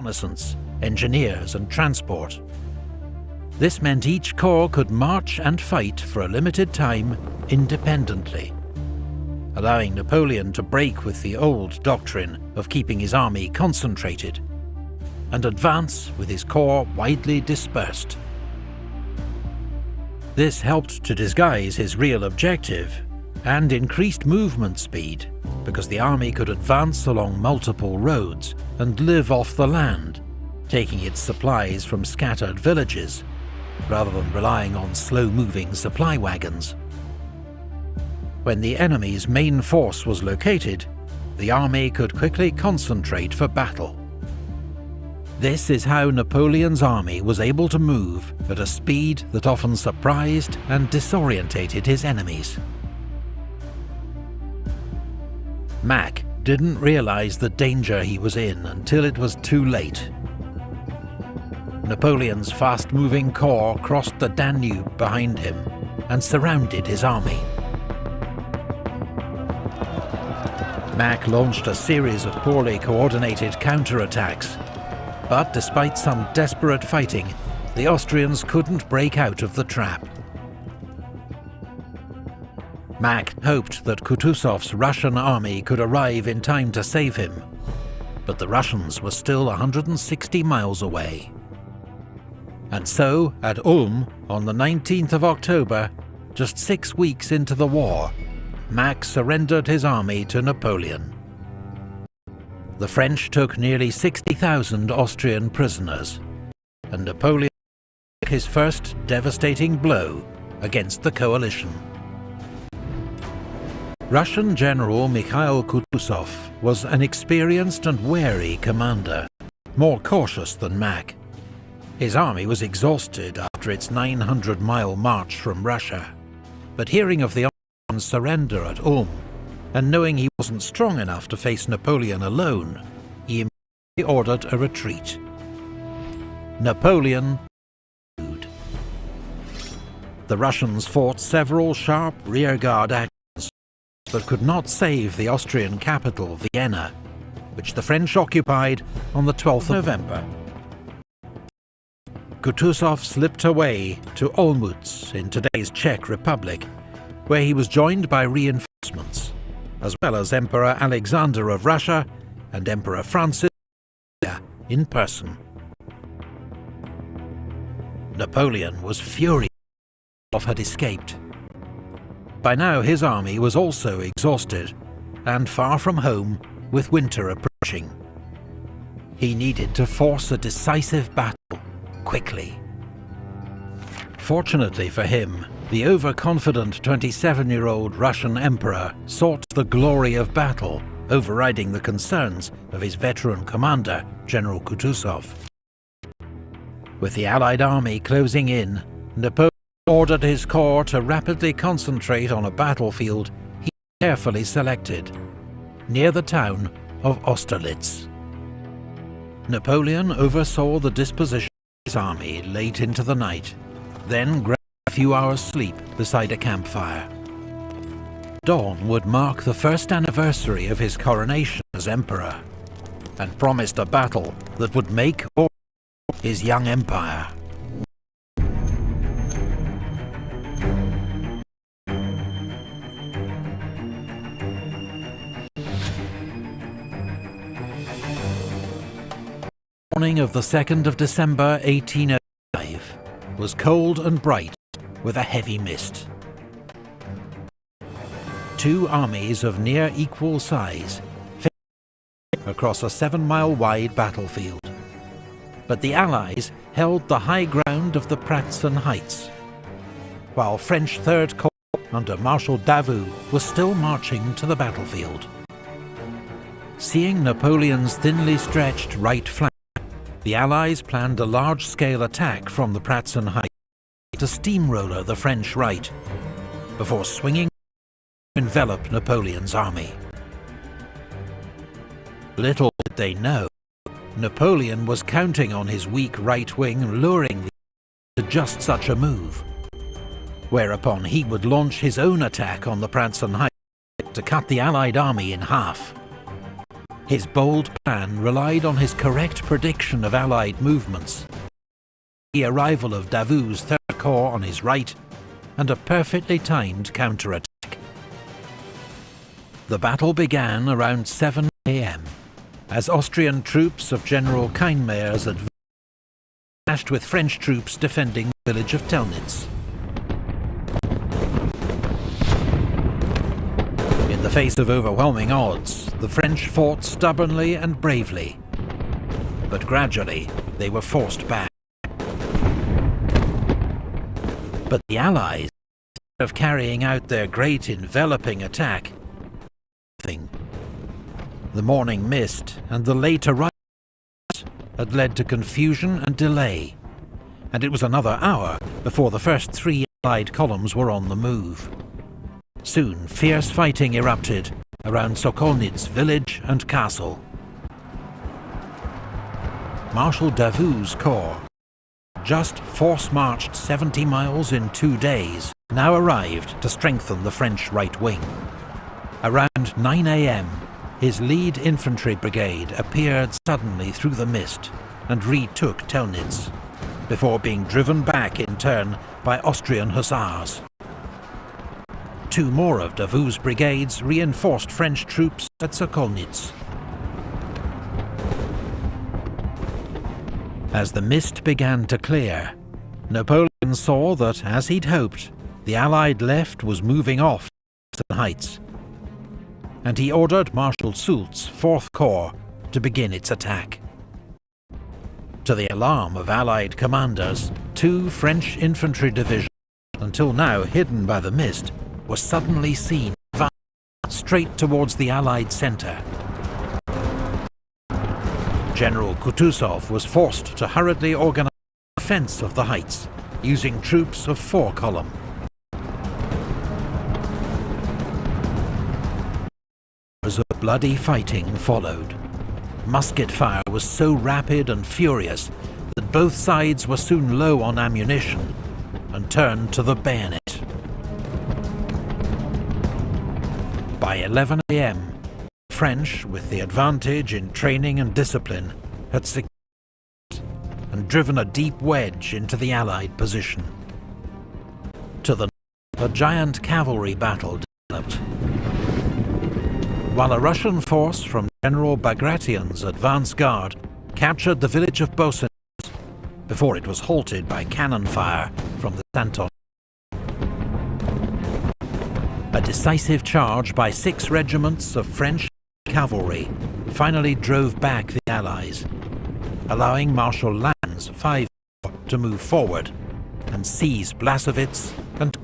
reconnaissance, engineers and transport. This meant each corps could march and fight for a limited time independently, allowing Napoleon to break with the old doctrine of keeping his army concentrated and advance with his corps widely dispersed. This helped to disguise his real objective and increased movement speed, because the army could advance along multiple roads and live off the land, taking its supplies from scattered villages, rather than relying on slow-moving supply wagons. When the enemy's main force was located, the army could quickly concentrate for battle. This is how Napoleon's army was able to move at a speed that often surprised and disorientated his enemies. Mack didn't realize the danger he was in until it was too late. Napoleon's fast-moving corps crossed the Danube behind him and surrounded his army. Mack launched a series of poorly coordinated counterattacks, but despite some desperate fighting, the Austrians couldn't break out of the trap. Mack hoped that Kutuzov's Russian army could arrive in time to save him, but the Russians were still 160 miles away. And so, at Ulm, on the 19th of October, just 6 weeks into the war, Mack surrendered his army to Napoleon. The French took nearly 60,000 Austrian prisoners, and Napoleon took his first devastating blow against the coalition. Russian General Mikhail Kutuzov was an experienced and wary commander, more cautious than Mack. His army was exhausted after its 900-mile march from Russia, but hearing of the Austrian surrender at Ulm, and knowing he wasn't strong enough to face Napoleon alone, he immediately ordered a retreat. Napoleon pursued. The Russians fought several sharp rearguard actions, but could not save the Austrian capital, Vienna, which the French occupied on the 12th of November. Kutuzov slipped away to Olmütz in today's Czech Republic, where he was joined by reinforcements, as well as Emperor Alexander of Russia and Emperor Francis in person. Napoleon was furious Kutuzov had escaped. By now his army was also exhausted, and far from home, with winter approaching. He needed to force a decisive battle quickly. Fortunately for him, the overconfident 27-year-old Russian emperor sought the glory of battle, overriding the concerns of his veteran commander, General Kutuzov. With the Allied army closing in, Napoleon ordered his corps to rapidly concentrate on a battlefield he carefully selected, near the town of Austerlitz. Napoleon oversaw the disposition of his army late into the night, then grabbed a few hours' sleep beside a campfire. Dawn would mark the first anniversary of his coronation as emperor, and promised a battle that would make or break his young empire. The morning of the 2nd of December 1805 was cold and bright with a heavy mist. Two armies of near equal size faced across a 7-mile-wide battlefield, but the Allies held the high ground of the Pratzen Heights, while French Third Corps under Marshal Davout was still marching to the battlefield. Seeing Napoleon's thinly stretched right flank, the Allies planned a large-scale attack from the Pratzen Heights to steamroller the French right, before swinging to envelop Napoleon's army. Little did they know, Napoleon was counting on his weak right wing luring to just such a move, whereupon he would launch his own attack on the Pratzen Heights to cut the Allied army in half. His bold plan relied on his correct prediction of Allied movements, the arrival of Davout's Third Corps on his right, and a perfectly timed counterattack. The battle began around 7 AM, as Austrian troops of General Kienmayer's advance clashed with French troops defending the village of Telnitz. In the face of overwhelming odds, the French fought stubbornly and bravely, but gradually they were forced back. But the Allies, instead of carrying out their great enveloping attack, the morning mist and the late arrival had led to confusion and delay, and it was another hour before the first 3 Allied columns were on the move. Soon fierce fighting erupted around Sokolnitz village and castle. Marshal Davout's corps, just force-marched 70 miles in 2 days, now arrived to strengthen the French right wing. Around 9 AM, his lead infantry brigade appeared suddenly through the mist and retook Telnitz, before being driven back in turn by Austrian hussars. 2 more of Davout's brigades reinforced French troops at Sokolnitz. As the mist began to clear, Napoleon saw that, as he'd hoped, the Allied left was moving off the heights, and he ordered Marshal Soult's 4th Corps to begin its attack. To the alarm of Allied commanders, 2 French infantry divisions, until now hidden by the mist, were suddenly seen straight towards the Allied centre. General Kutuzov was forced to hurriedly organize a defence of the heights, using troops of 4 column. Hours of bloody fighting followed. Musket fire was so rapid and furious that both sides were soon low on ammunition and turned to the bayonet. By 11 AM, French, with the advantage in training and discipline, had secured and driven a deep wedge into the Allied position. To the north, a giant cavalry battle developed. While a Russian force from General Bagration's advance guard captured the village of Bosenitz before it was halted by cannon fire from the Santon. A decisive charge by 6 regiments of French cavalry finally drove back the Allies, allowing Marshal Lannes' 5th Corps to move forward and seize Blasowitz and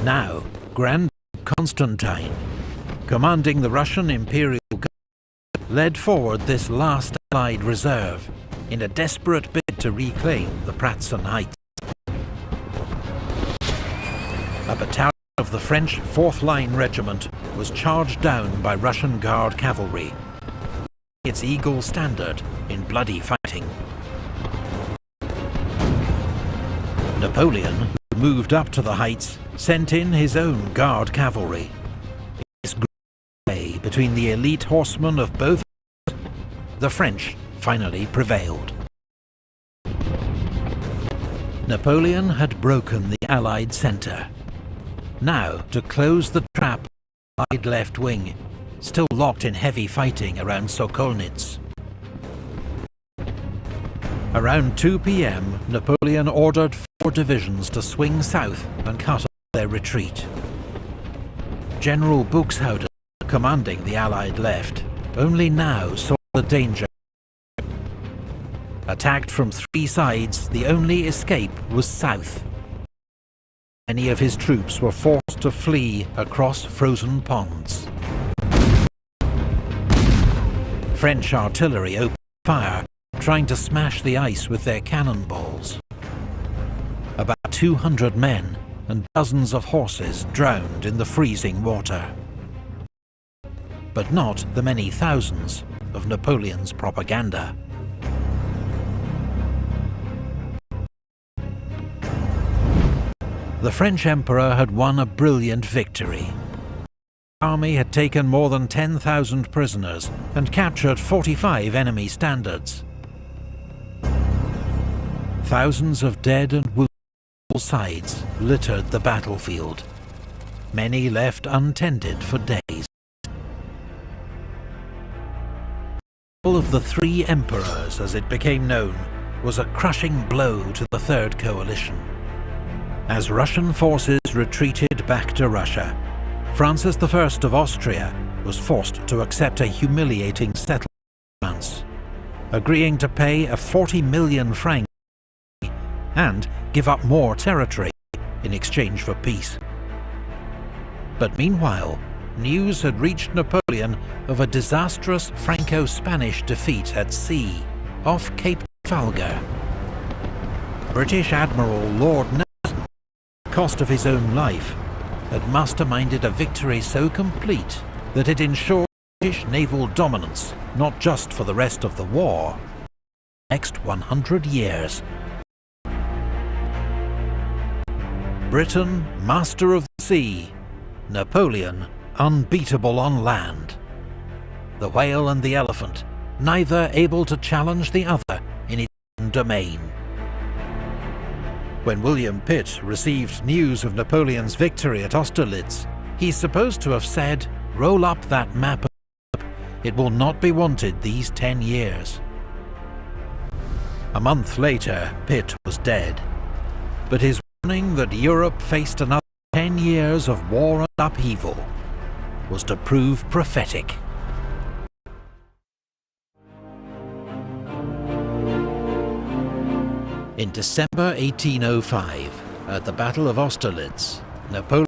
now Grand Constantine, commanding the Russian Imperial Guard, led forward this last Allied reserve in a desperate bid to reclaim the Pratzen Heights. A battalion of the French 4th Line Regiment was charged down by Russian Guard cavalry, its eagle standard in bloody fighting. Napoleon, who moved up to the heights, sent in his own Guard cavalry. This day between the elite horsemen of both, the French finally prevailed. Napoleon had broken the Allied centre. Now, to close the trap, the Allied left wing, still locked in heavy fighting around Sokolnitz. Around 2 PM, Napoleon ordered 4 divisions to swing south and cut off their retreat. General Buxhausen, commanding the Allied left, only now saw the danger. Attacked from 3 sides, the only escape was south. Many of his troops were forced to flee across frozen ponds. French artillery opened fire, trying to smash the ice with their cannonballs. About 200 men and dozens of horses drowned in the freezing water. But not the many thousands of Napoleon's propaganda. The French Emperor had won a brilliant victory. army had taken more than 10,000 prisoners and captured 45 enemy standards. Thousands of dead and wounded on all sides littered the battlefield. Many left untended for days. The fall of the Three Emperors, as it became known, was a crushing blow to the Third Coalition. As Russian forces retreated back to Russia, Francis I of Austria was forced to accept a humiliating settlement in France, agreeing to pay a 40 million franc and give up more territory in exchange for peace. But meanwhile, news had reached Napoleon of a disastrous Franco-Spanish defeat at sea off Cape Trafalgar. British Admiral Lord Nelson, at the cost of his own life, had masterminded a victory so complete that it ensured British naval dominance not just for the rest of the war, but the next 100 years. Britain, master of the sea, Napoleon, unbeatable on land. The whale and the elephant, neither able to challenge the other in its own domain. When William Pitt received news of Napoleon's victory at Austerlitz, he's supposed to have said, "Roll up that map, it will not be wanted these 10 years." A month later, Pitt was dead, but his warning that Europe faced another 10 years of war and upheaval was to prove prophetic. In December 1805, at the Battle of Austerlitz, Napoleon,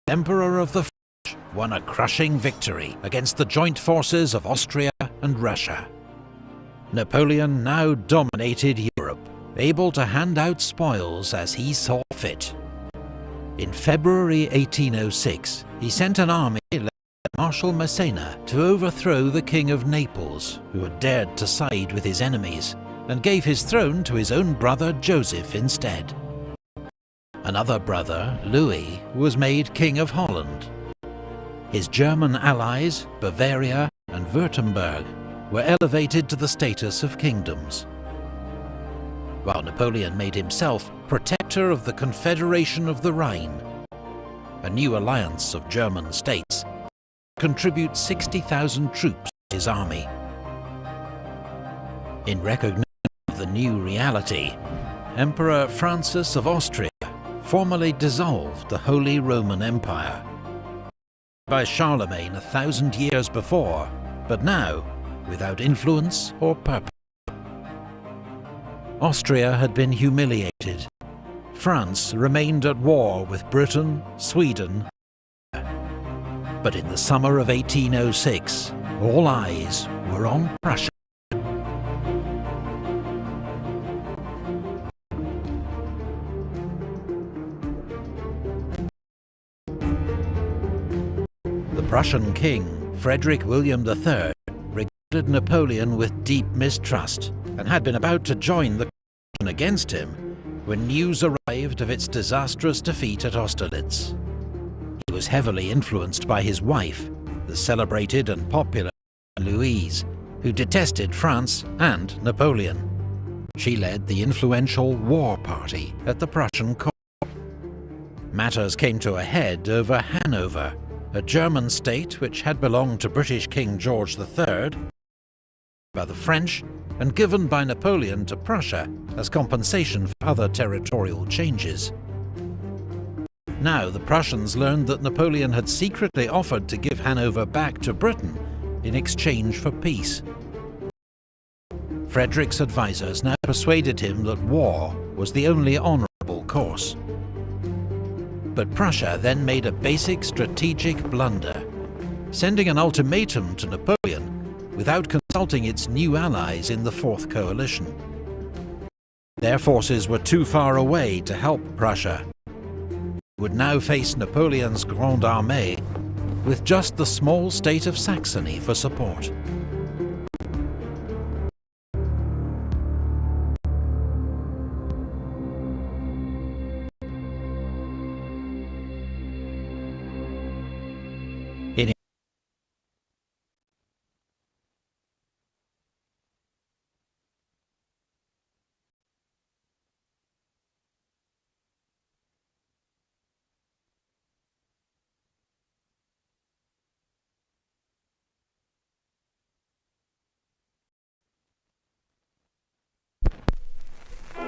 Emperor of the French, won a crushing victory against the joint forces of Austria and Russia. Napoleon now dominated Europe, able to hand out spoils as he saw fit. In February 1806, he sent an army led by Marshal Massena to overthrow the King of Naples, who had dared to side with his enemies, and gave his throne to his own brother Joseph instead. Another brother, Louis, was made King of Holland. His German allies, Bavaria and Württemberg, were elevated to the status of kingdoms, while Napoleon made himself protector of the Confederation of the Rhine, a new alliance of German states, contribute 60,000 troops to his army. In recognition of the new reality, Emperor Francis of Austria formally dissolved the Holy Roman Empire by Charlemagne 1,000 years before, but now without influence or purpose. Austria had been humiliated. France remained at war with Britain, Sweden, but in the summer of 1806, all eyes were on Prussia. The Prussian king, Frederick William III, regarded Napoleon with deep mistrust and had been about to join the coalition against him when news arrived of its disastrous defeat at Austerlitz. He was heavily influenced by his wife, the celebrated and popular Louise, who detested France and Napoleon. She led the influential War Party at the Prussian court. Matters came to a head over Hanover, a German state which had belonged to British King George III, by the French, and given by Napoleon to Prussia as compensation for other territorial changes. Now the Prussians learned that Napoleon had secretly offered to give Hanover back to Britain in exchange for peace. Frederick's advisors now persuaded him that war was the only honourable course. But Prussia then made a basic strategic blunder, sending an ultimatum to Napoleon without consulting its new allies in the Fourth Coalition. Their forces were too far away to help Prussia. It would now face Napoleon's Grande Armée with just the small state of Saxony for support.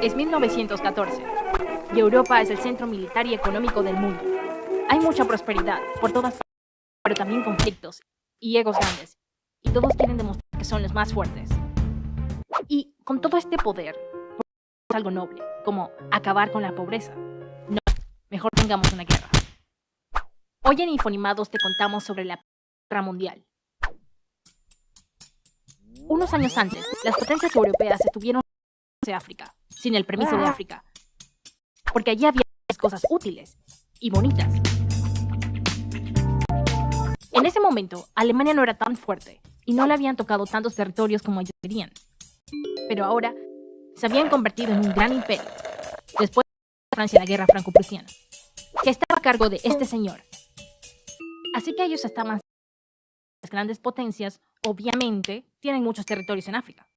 Es 1914 y Europa es el centro militar y económico del mundo. Hay mucha prosperidad por todas partes, pero también conflictos y egos grandes, y todos quieren demostrar que son los más fuertes. Y con todo este poder, es algo noble, como acabar con la pobreza. No, mejor tengamos una guerra. Hoy en Infonimados te contamos sobre la Guerra Mundial. Unos años antes, las potencias europeas estuvieron de África, sin el permiso de África, porque allí había cosas útiles y bonitas. En ese momento, Alemania no era tan fuerte y no le habían tocado tantos territorios como ellos querían. Pero ahora se habían convertido en un gran imperio, después de Francia la guerra franco-prusiana, que estaba a cargo de este señor. Así que ellos estaban... Las grandes potencias, obviamente, tienen muchos territorios en África.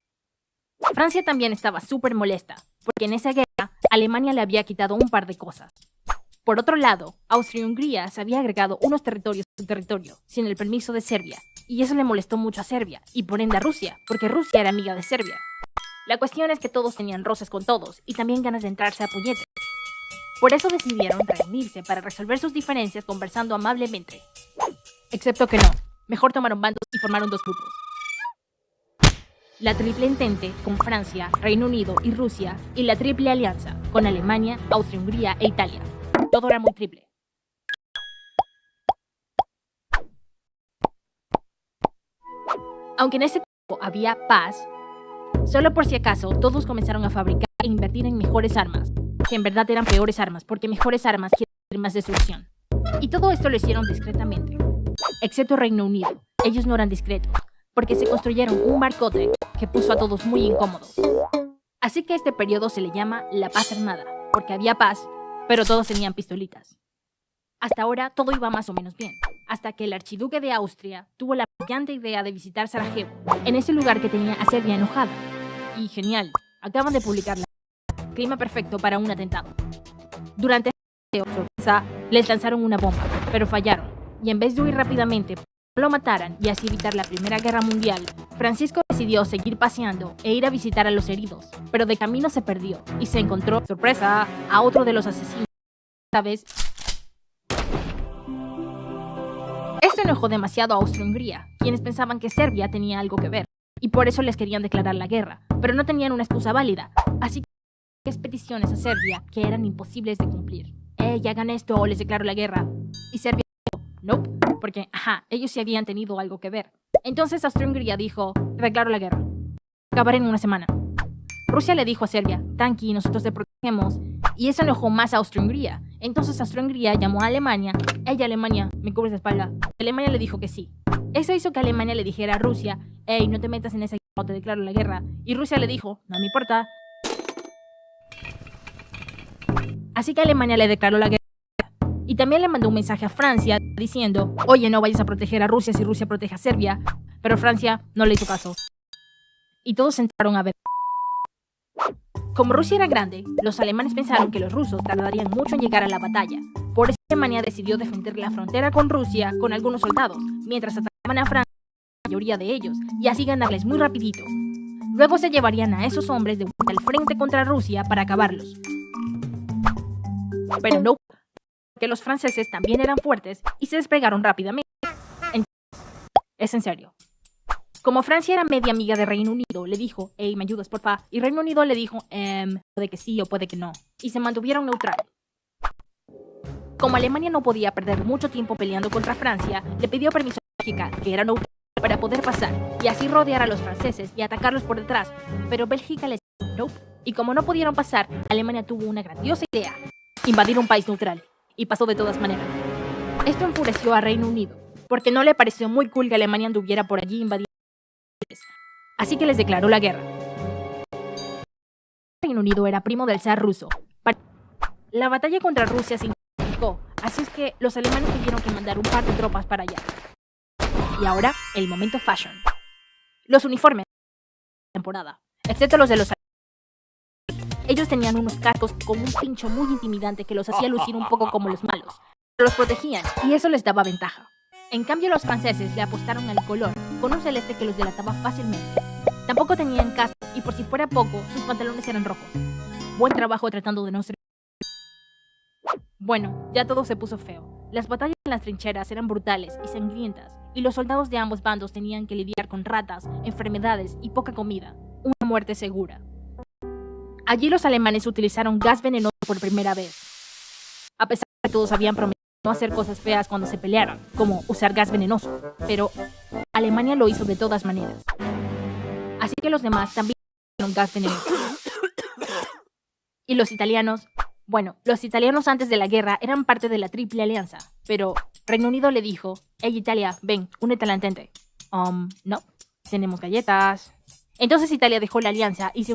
Francia también estaba súper molesta, porque en esa guerra Alemania le había quitado un par de cosas. Por otro lado, Austria-Hungría se había agregado unos territorios a su territorio, sin el permiso de Serbia, y eso le molestó mucho a Serbia, y por ende a Rusia, porque Rusia era amiga de Serbia. La cuestión es que todos tenían roces con todos, y también ganas de entrarse a puñetes. Por eso decidieron reunirse para resolver sus diferencias conversando amablemente. Excepto que no, mejor tomaron bandos y formaron dos grupos. La Triple Entente con Francia, Reino Unido y Rusia, y la Triple Alianza con Alemania, Austria-Hungría e Italia. Todo era muy triple. Aunque en ese tiempo había paz, solo por si acaso todos comenzaron a fabricar e invertir en mejores armas, que en verdad eran peores armas, porque mejores armas quieren decir más destrucción. Y todo esto lo hicieron discretamente, excepto Reino Unido. Ellos no eran discretos, porque se construyeron un barcote que puso a todos muy incómodos. Así que este periodo se le llama la paz armada, porque había paz, pero todos tenían pistolitas. Hasta ahora todo iba más o menos bien, hasta que el archiduque de Austria tuvo la brillante idea de visitar Sarajevo, en ese lugar que tenía a Serbia enojada. Y genial, acaban de publicarla. Clima perfecto para un atentado. Durante esta sorpresa, les lanzaron una bomba, pero fallaron, y en vez de huir rápidamente, no lo mataran y así evitar la Primera Guerra Mundial, Francisco decidió seguir paseando e ir a visitar a los heridos, pero de camino se perdió y se encontró, sorpresa, a otro de los asesinos. Esta vez, esto enojó demasiado a Austria-Hungría, quienes pensaban que Serbia tenía algo que ver, y por eso les querían declarar la guerra, pero no tenían una excusa válida, así que expediciones a Serbia que eran imposibles de cumplir. Hagan esto o les declaro la guerra. Y Serbia dijo, nope, porque, ellos sí habían tenido algo que ver. Entonces Austria-Hungría dijo, te declaro la guerra. Acabaré en una semana. Rusia le dijo a Serbia, tranqui, nosotros te protegemos. Y eso enojó más a Austria-Hungría. Entonces Austria-Hungría llamó a Alemania. Alemania, ¿me cubres la espalda? Alemania le dijo que sí. Eso hizo que Alemania le dijera a Rusia, no te metas en esa guerra o te declaro la guerra. Y Rusia le dijo, no me importa. Así que Alemania le declaró la guerra. Y también le mandó un mensaje a Francia diciendo, oye, no vayas a proteger a Rusia si Rusia protege a Serbia. Pero Francia no le hizo caso. Y todos entraron a ver. Como Rusia era grande, los alemanes pensaron que los rusos tardarían mucho en llegar a la batalla. Por eso Alemania decidió defender la frontera con Rusia con algunos soldados, mientras atacaban a Francia, la mayoría de ellos, y así ganarles muy rapidito. Luego se llevarían a esos hombres de vuelta al frente contra Rusia para acabarlos. Pero no, porque los franceses también eran fuertes y se desplegaron rápidamente. Entonces, es en serio. Como Francia era media amiga de Reino Unido, le dijo, ¿me ayudas, porfa? Y Reino Unido le dijo, puede que sí o puede que no. Y se mantuvieron neutral. Como Alemania no podía perder mucho tiempo peleando contra Francia, le pidió permiso a Bélgica, que era neutral, para poder pasar, y así rodear a los franceses y atacarlos por detrás. Pero Bélgica les dijo, no. Y como no pudieron pasar, Alemania tuvo una grandiosa idea. Invadir un país neutral, y pasó de todas maneras. Esto enfureció a Reino Unido, porque no le pareció muy cool que Alemania anduviera por allí invadiendo. Así que les declaró la guerra. Reino Unido era primo del zar ruso. La batalla contra Rusia se intensificó, así es que los alemanes tuvieron que mandar un par de tropas para allá. Y ahora, el momento fashion. Los uniformes de temporada, excepto los de los alemanes. Ellos tenían unos cascos con un pincho muy intimidante que los hacía lucir un poco como los malos, pero los protegían y eso les daba ventaja. En cambio, los franceses le apostaron al color, con un celeste que los delataba fácilmente. Tampoco tenían casco y por si fuera poco, sus pantalones eran rojos. buen trabajo tratando de no ser... Bueno, ya todo se puso feo. Las batallas en las trincheras eran brutales y sangrientas, y los soldados de ambos bandos tenían que lidiar con ratas, enfermedades y poca comida. Una muerte segura. Allí los alemanes utilizaron gas venenoso por primera vez. A pesar de que todos habían prometido no hacer cosas feas cuando se pelearan, como usar gas venenoso, pero Alemania lo hizo de todas maneras. Así que los demás también usaron gas venenoso. Y los italianos... Bueno, los italianos antes de la guerra eran parte de la Triple Alianza, pero Reino Unido le dijo: «Hey Italia, ven, únete a la Entente». No, tenemos galletas. Entonces Italia dejó la alianza y se unió